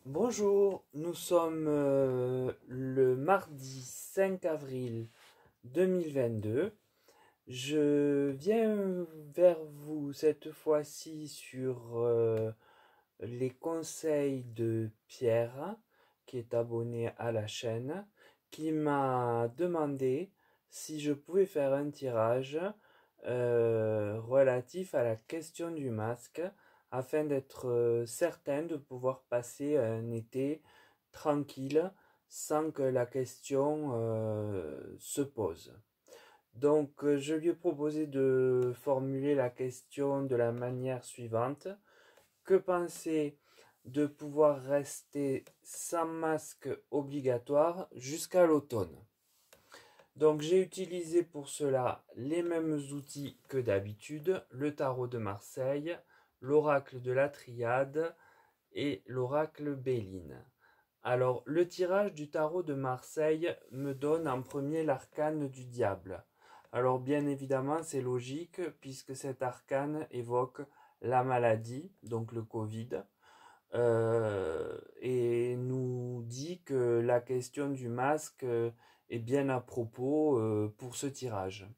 Bonjour, nous sommes le mardi 5 avril 2022. Je viens vers vous cette fois-ci sur les conseils de Pierre, qui est abonné à la chaîne, qui m'a demandé si je pouvais faire un tirage relatif à la question du masque afin d'être certain de pouvoir passer un été tranquille sans que la question se pose. Donc, je lui ai proposé de formuler la question de la manière suivante. Que penser de pouvoir rester sans masque obligatoire jusqu'à l'automne? Donc, j'ai utilisé pour cela les mêmes outils que d'habitude, le tarot de Marseille, l'oracle de la Triade et l'oracle Béline. Alors, le tirage du tarot de Marseille me donne en premier l'arcane du diable. Alors, bien évidemment, c'est logique puisque cet arcane évoque la maladie, donc le Covid, et nous dit que la question du masque est bien à propos pour ce tirage.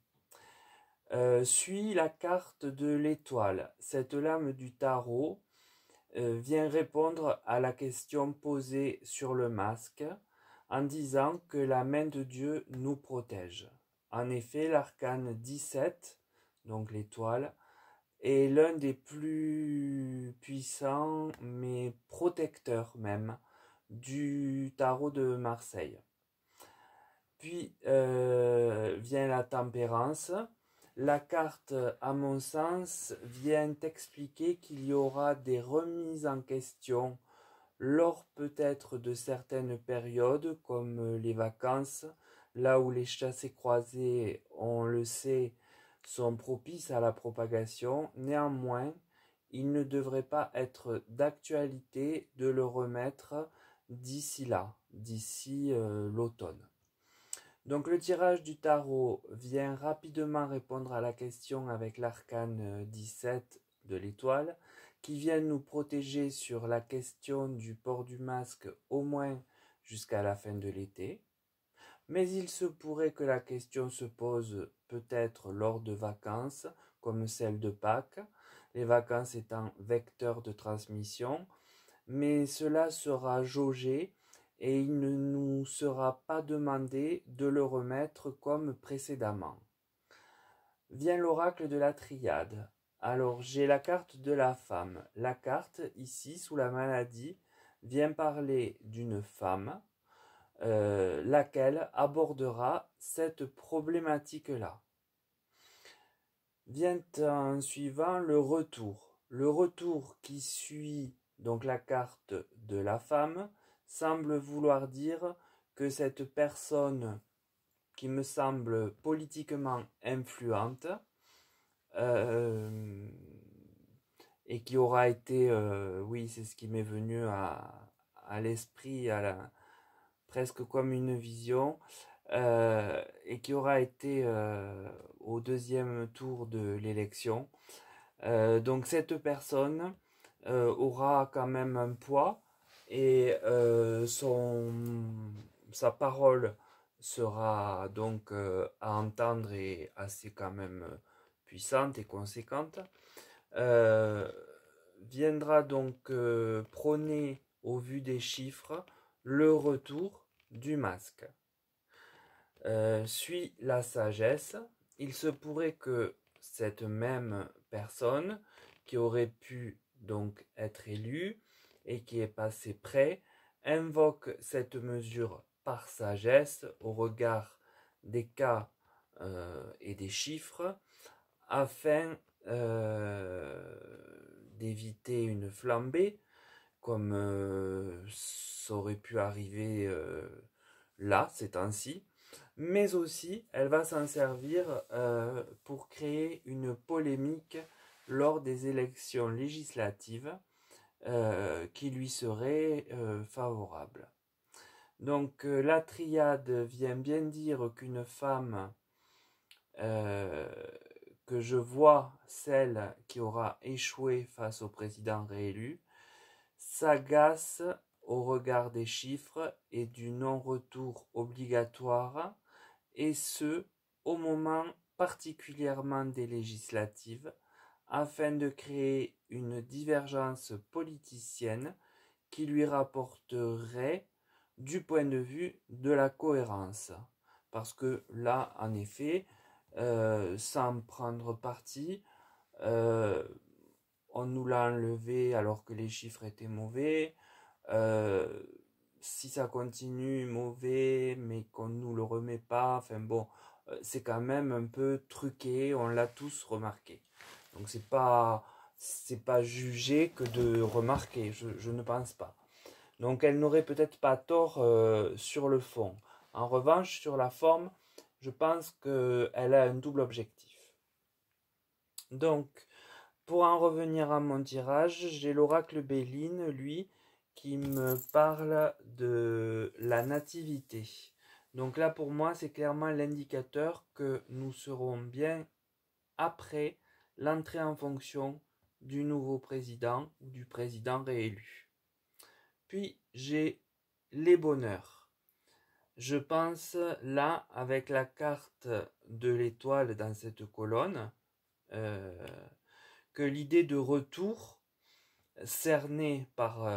Suit la carte de l'étoile. Cette lame du tarot vient répondre à la question posée sur le masque en disant que la main de Dieu nous protège. En effet, l'arcane 17, donc l'étoile, est l'un des plus puissants, mais protecteurs même, du tarot de Marseille. Puis vient la tempérance. La carte, à mon sens, vient expliquer qu'il y aura des remises en question lors peut-être de certaines périodes, comme les vacances, là où les chassés-croisés, on le sait, sont propices à la propagation. Néanmoins, il ne devrait pas être d'actualité de le remettre d'ici là, d'ici l'automne. Donc le tirage du tarot vient rapidement répondre à la question avec l'arcane 17 de l'étoile, qui vient nous protéger sur la question du port du masque au moins jusqu'à la fin de l'été. Mais il se pourrait que la question se pose peut-être lors de vacances, comme celle de Pâques, les vacances étant vecteurs de transmission, mais cela sera jaugé et il ne nous sera pas demandé de le remettre comme précédemment. Vient l'oracle de la triade. Alors j'ai la carte de la femme. La carte, ici, sous la maladie, vient parler d'une femme, laquelle abordera cette problématique-là. Vient en suivant le retour. Le retour qui suit donc la carte de la femme semble vouloir dire que cette personne qui me semble politiquement influente euh, et qui aura été, oui, c'est ce qui m'est venu à l'esprit, presque comme une vision, et qui aura été au deuxième tour de l'élection. Donc cette personne aura quand même un poids et sa parole sera donc à entendre et assez quand même puissante et conséquente. Euh, Viendra donc prôner au vu des chiffres le retour du masque. Suit la sagesse. Il se pourrait que cette même personne qui aurait pu donc être élue et qui est passée près invoque cette mesure par sagesse au regard des cas et des chiffres afin d'éviter une flambée comme ça aurait pu arriver là ces temps-ci, mais aussi elle va s'en servir pour créer une polémique lors des élections législatives qui lui seraient favorables. Donc la triade vient bien dire qu'une femme euh, que je vois, celle qui aura échoué face au président réélu, s'agace au regard des chiffres et du non-retour obligatoire, et ce, au moment particulièrement des législatives, afin de créer une divergence politicienne qui lui rapporterait du point de vue de la cohérence. Parce que là, en effet, sans prendre parti, euh, on nous l'a enlevé alors que les chiffres étaient mauvais. Euh, Si ça continue mauvais, mais qu'on ne nous le remet pas, enfin bon, c'est quand même un peu truqué, on l'a tous remarqué. Donc c'est pas jugé que de remarquer, je ne pense pas. Donc elle n'aurait peut-être pas tort sur le fond. En revanche, sur la forme, je pense qu'elle a un double objectif. Donc, pour en revenir à mon tirage, j'ai l'oracle Béline, lui, qui me parle de la nativité. Donc là, pour moi, c'est clairement l'indicateur que nous serons bien après l'entrée en fonction du nouveau président ou du président réélu. Puis, j'ai les bonheurs. Je pense là, avec la carte de l'étoile dans cette colonne, euh, que l'idée de retour cerné par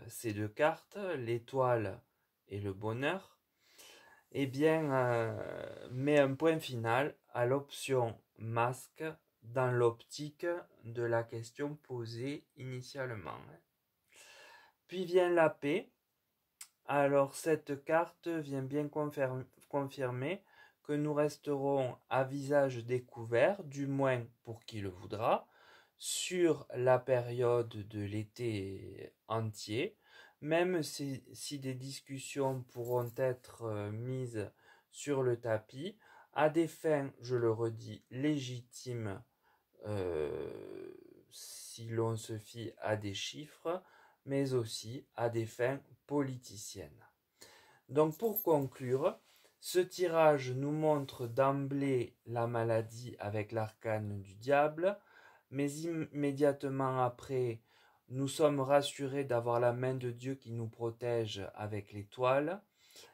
ces deux cartes, l'étoile et le bonheur, eh bien, met un point final à l'option masque dans l'optique de la question posée initialement. Puis vient la paix. Alors cette carte vient bien confirmer que nous resterons à visage découvert, du moins pour qui le voudra, sur la période de l'été entier, même si des discussions pourront être mises sur le tapis, à des fins, je le redis, légitimes, si l'on se fie à des chiffres, mais aussi à des fins politiciennes. Donc pour conclure, ce tirage nous montre d'emblée la maladie avec l'arcane du diable, mais immédiatement après, nous sommes rassurés d'avoir la main de Dieu qui nous protège avec l'étoile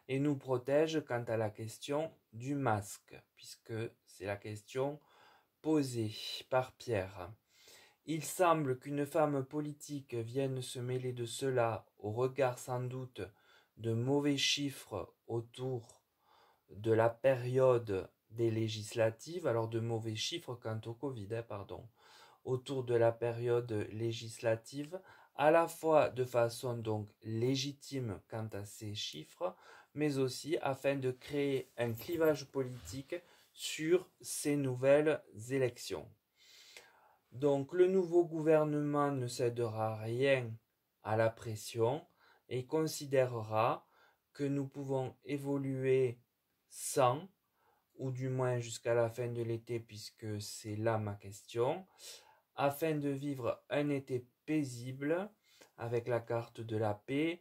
et nous protège quant à la question du masque, puisque c'est la question posée par Pierre. Il semble qu'une femme politique vienne se mêler de cela au regard sans doute de mauvais chiffres autour de la période des législatives, alors de mauvais chiffres quant au Covid, pardon, autour de la période législative, à la fois de façon donc légitime quant à ces chiffres, mais aussi afin de créer un clivage politique sur ces nouvelles élections. Donc le nouveau gouvernement ne cédera rien à la pression et considérera que nous pouvons évoluer sans, ou du moins jusqu'à la fin de l'été, puisque c'est là ma question, afin de vivre un été paisible avec la carte de la paix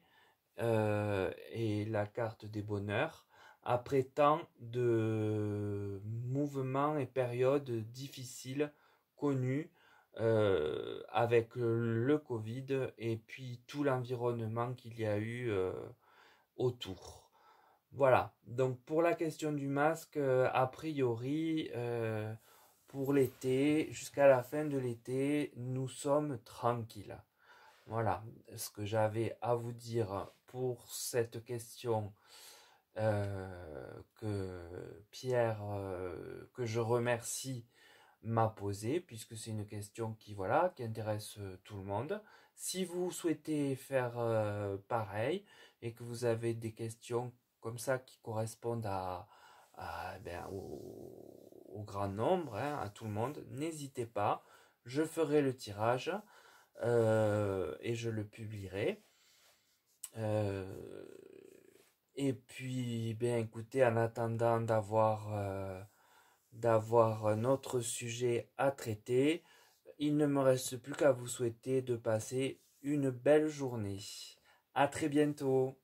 et la carte des bonheurs, après tant de mouvements et périodes difficiles connues avec le Covid et puis tout l'environnement qu'il y a eu autour. Voilà, donc pour la question du masque, a priori, pour l'été, jusqu'à la fin de l'été, nous sommes tranquilles. Voilà ce que j'avais à vous dire pour cette question que Pierre, que je remercie, m'a posée, puisque c'est une question qui, voilà, qui intéresse tout le monde. Si vous souhaitez faire pareil et que vous avez des questions comme ça qui correspondent au grand nombre, hein, à tout le monde, n'hésitez pas, je ferai le tirage et je le publierai. Et puis, bien écoutez, en attendant d'avoir un autre sujet à traiter, il ne me reste plus qu'à vous souhaiter de passer une belle journée. À très bientôt.